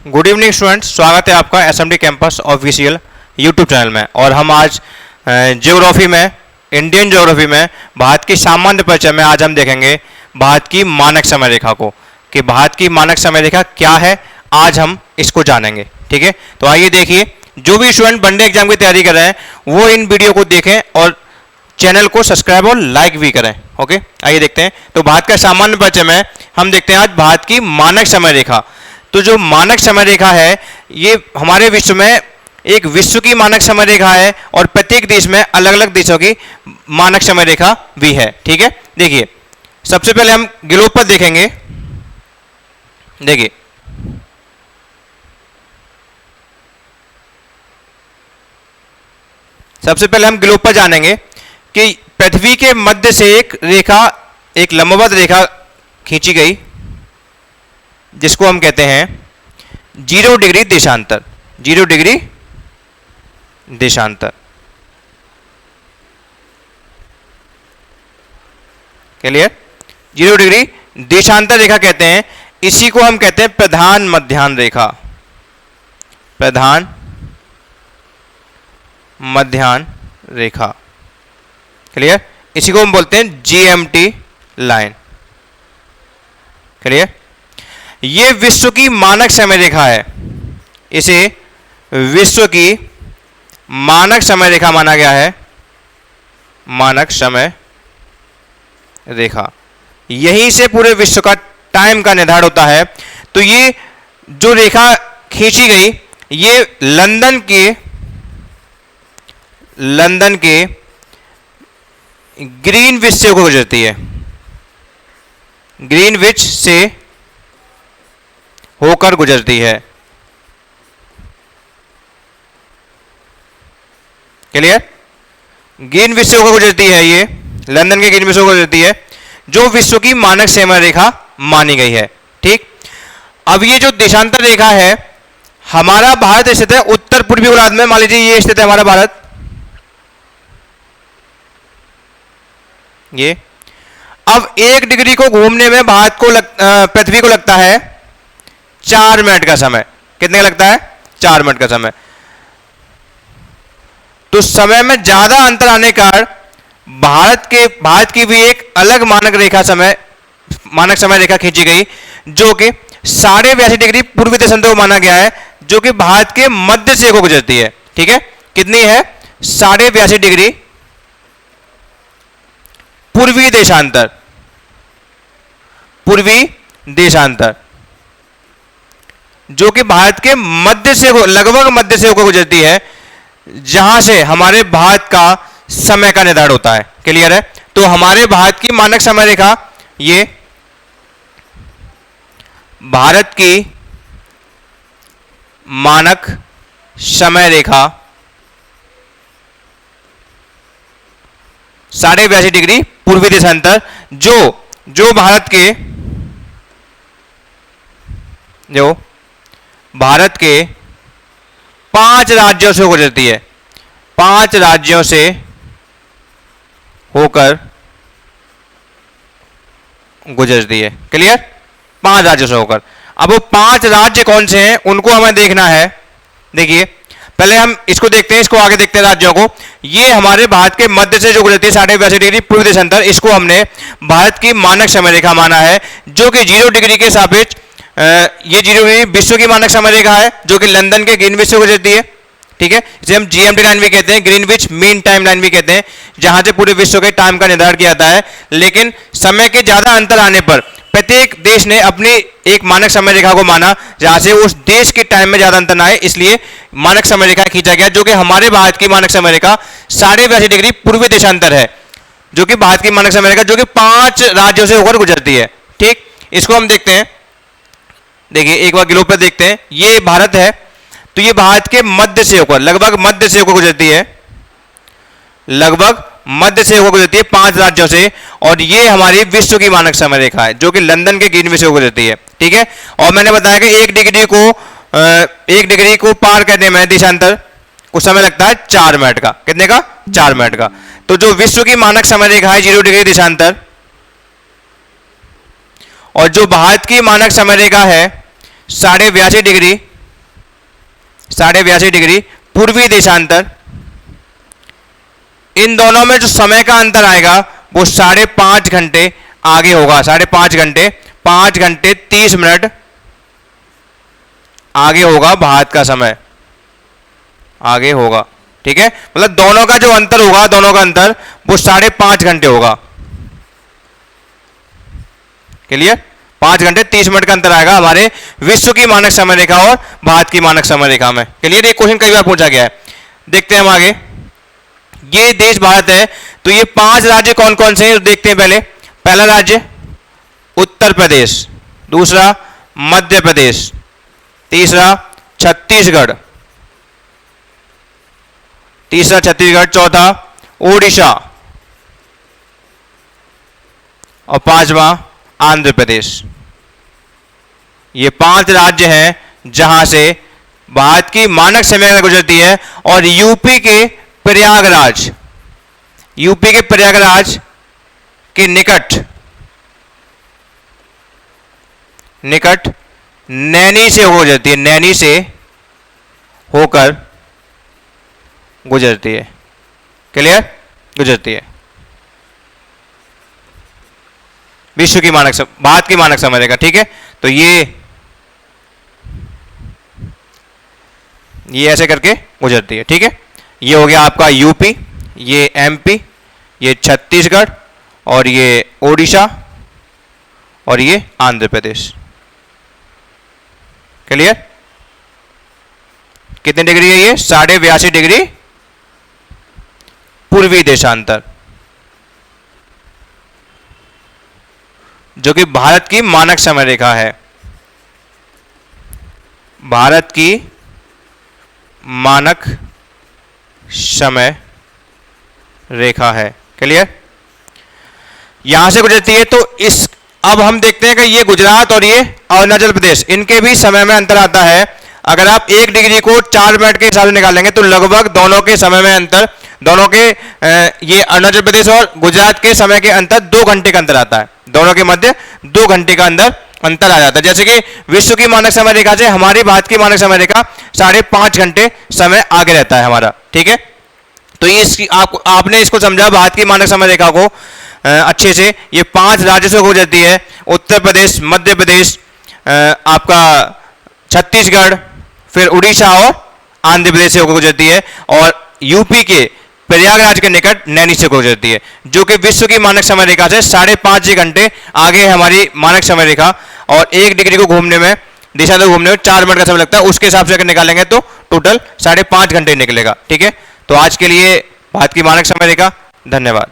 Good evening students, स्वागत है आपका SMD campus official YouTube channel में। और हम आज ज्योग्राफी में, इंडियन ज्योग्राफी में भारत की सामान्य परिचय में आज हम देखेंगे भारत की मानक समय रेखा को, कि भारत की मानक समय रेखा क्या है। आज हम इसको जानेंगे, ठीक है। तो आइए देखिए, जो भी स्टूडेंट वनडे एग्जाम की तैयारी कर रहे हैं वो इन वीडियो को देखें और चैनल को सब्सक्राइब और लाइक भी करें। ओके, आइए देखते हैं। तो भारत का सामान्य परिचय में हम देखते हैं आज भारत की मानक समय रेखा। तो जो मानक समय रेखा है ये हमारे विश्व में एक विश्व की मानक समय रेखा है और प्रत्येक देश में अलग अलग देशों की मानक समय रेखा भी है, ठीक है। देखिए, सबसे पहले हम ग्लोब पर देखेंगे। देखिए, सबसे पहले हम ग्लोब पर जानेंगे कि पृथ्वी के मध्य से एक रेखा, एक लंबवत रेखा खींची गई जिसको हम कहते हैं 0 डिग्री देशांतर। 0 डिग्री देशांतर, क्लियर। 0 डिग्री देशांतर रेखा कहते हैं, इसी को हम कहते हैं प्रधान मध्याह्न रेखा। प्रधान मध्याह्न रेखा, क्लियर। इसी को हम बोलते हैं जीएमटी लाइन, क्लियर। ये विश्व की मानक समय रेखा है, इसे विश्व की मानक समय रेखा माना गया है। मानक समय रेखा, यहीं से पूरे विश्व का टाइम का निर्धारण होता है। तो ये जो रेखा खींची गई ये लंदन के ग्रीनविच से होकर गुजरती है। ग्रीनविच से होकर गुजरती है, क्लियर। ग्रीनविच से होकर गुजरती है, ये लंदन के ग्रीनविच से होकर गुजरती है, जो विश्व की मानक समय रेखा मानी गई है, ठीक। अब ये जो देशांतर रेखा है, हमारा भारत स्थित है उत्तर पूर्वी गोलार्ध में। मान लीजिए ये स्थित है हमारा भारत, ये। अब 1 डिग्री को घूमने में भारत को पृथ्वी को लगता है 4 मिनट का समय। कितने का लगता है? 4 मिनट का समय। तो समय में ज्यादा अंतर आने का कारण भारत की भी एक अलग मानक समय रेखा खींची गई, जो कि 82.5 डिग्री पूर्वी देशांतर को माना गया है, जो कि भारत के मध्य से होकर गुजरती है, ठीक है। कितनी है? 82.5 डिग्री पूर्वी देशांतर। पूर्वी देशांतर जो कि भारत के मध्य से, लगभग मध्य से होकर गुजरती है, जहां से हमारे भारत का समय का निर्धारण होता है, क्लियर है। तो हमारे भारत की मानक समय रेखा, ये भारत की मानक समय रेखा 82.5 डिग्री पूर्वी देशांतर, जो भारत के 5 राज्यों से गुजरती है। 5 राज्यों से होकर गुजरती है, क्लियर। 5 राज्यों से होकर। अब वो 5 राज्य कौन से हैं उनको हमें देखना है। देखिए, पहले हम इसको देखते हैं, इसको आगे देखते हैं राज्यों को। ये हमारे भारत के मध्य से जो गुजरती है 82.5 डिग्री पूर्वी देशांतर, इसको हमने भारत की मानक समय रेखा माना है, जो कि 0 डिग्री के सापेक्ष, ये 0 डिग्री विश्व की मानक समय रेखा है, जो कि लंदन के ग्रीनविच से गुजरती है, ठीक है। इसे हम जीएमटी लाइन भी कहते हैं, ग्रीनविच मीन टाइम लाइन भी कहते हैं, जहां से पूरे विश्व के टाइम का निर्धारण किया जाता है। लेकिन समय के ज्यादा अंतर आने पर प्रत्येक देश ने अपनी एक मानक समय रेखा को माना, जहां से उस देश के टाइम में ज्यादा अंतर ना आए, इसलिए मानक समय रेखा खींचा गया, जो कि हमारे भारत की मानक समय रेखा 82.5 डिग्री पूर्वी देशांतर है, जो कि भारत की मानक समय रेखा, जो कि 5 राज्यों से होकर गुजरती है, ठीक। इसको हम देखते हैं। देखिए, एक बार ग्लोब पर देखते हैं। ये भारत है, तो ये भारत के मध्य से होकर, लगभग मध्य से होकर गुजरती है, लगभग मध्य से होकर गुजरती है 5 राज्यों से। और ये हमारी विश्व की मानक समय रेखा है, जो कि लंदन के ग्रीनविच से होकर गुजरती है, ठीक है। और मैंने बताया कि 1 डिग्री को पार करने में देशांतर को समय लगता है 4 मिनट का। कितने का? 4 मिनट का। तो जो विश्व की मानक समय रेखा है 0 डिग्री देशांतर, और जो भारत की मानक समय रेखा है 82.5 डिग्री 82.5 डिग्री पूर्वी देशांतर। इन दोनों में जो समय का अंतर आएगा वो 5.5 घंटे आगे होगा, 5.5 घंटे, 5 घंटे 30 मिनट आगे होगा भारत का समय, आगे होगा। ठीक है, मतलब दोनों का जो अंतर होगा, दोनों का अंतर वो 5.5 घंटे होगा। क्लियर? 5 घंटे 30 मिनट का अंतर आएगा हमारे विश्व की मानक समय रेखा और भारत की मानक समय रेखा में। क्लियर? ये क्वेश्चन कई बार पूछा गया है। देखते हैं हम आगे। ये देश भारत है, तो ये 5 राज्य कौन कौन से हैं देखते हैं पहले। पहला राज्य उत्तर प्रदेश, दूसरा मध्य प्रदेश, तीसरा छत्तीसगढ़, चौथा ओडिशा और पांचवा आंध्र प्रदेश। ये 5 राज्य हैं जहां से भारत की मानक समय गुजरती है। और यूपी के प्रयागराज के निकट नैनी से गुजरती है, नैनी से होकर गुजरती है। क्लियर? गुजरती है। विश्व की मानक भारत की मानक समय रेखा। ठीक है, तो ये ऐसे करके गुजरती है। ठीक है, ये हो गया आपका यूपी, ये एमपी, ये छत्तीसगढ़ और ये ओडिशा और ये आंध्र प्रदेश। क्लियर? कितने डिग्री है ये? 82.5 डिग्री पूर्वी देशांतर, जो कि भारत की मानक समय रेखा है, भारत की मानक समय रेखा है। क्लियर? यहां से गुजरती है। तो इस अब हम देखते हैं कि ये गुजरात और ये अरुणाचल प्रदेश, इनके भी समय में अंतर आता है। अगर आप 1 डिग्री को 4 मिनट के हिसाब से निकालेंगे तो लगभग दोनों के समय में अंतर, दोनों के ये अरुणाचल प्रदेश और गुजरात के समय के अंतर 2 घंटे का अंतर आता है। दोनों के मध्य 2 घंटे का अंतर आ जाता है। जैसे कि विश्व की मानक समय रेखा से हमारी भारत की मानक समय रेखा 5.5 घंटे समय आगे रहता है हमारा। ठीक है, तो ये आपने इसको समझा भारत की मानक समय रेखा को अच्छे से। ये 5 राज्यों से गुजरती है, उत्तर प्रदेश, मध्य प्रदेश, आपका छत्तीसगढ़, फिर उड़ीसा और आंध्र प्रदेश से होकर गुजरती है। और यूपी के प्रयागराज के निकट नैनी से गुजरती है, जो कि विश्व की मानक समय रेखा से 5.5 घंटे आगे है हमारी मानक समय रेखा। और 1 डिग्री को घूमने में, दिशा को घूमने में 4 मिनट का समय लगता है। उसके हिसाब से अगर निकालेंगे तो टोटल 5.5 घंटे निकलेगा। ठीक है, तो आज के लिए भारत की मानक समय रेखा। धन्यवाद।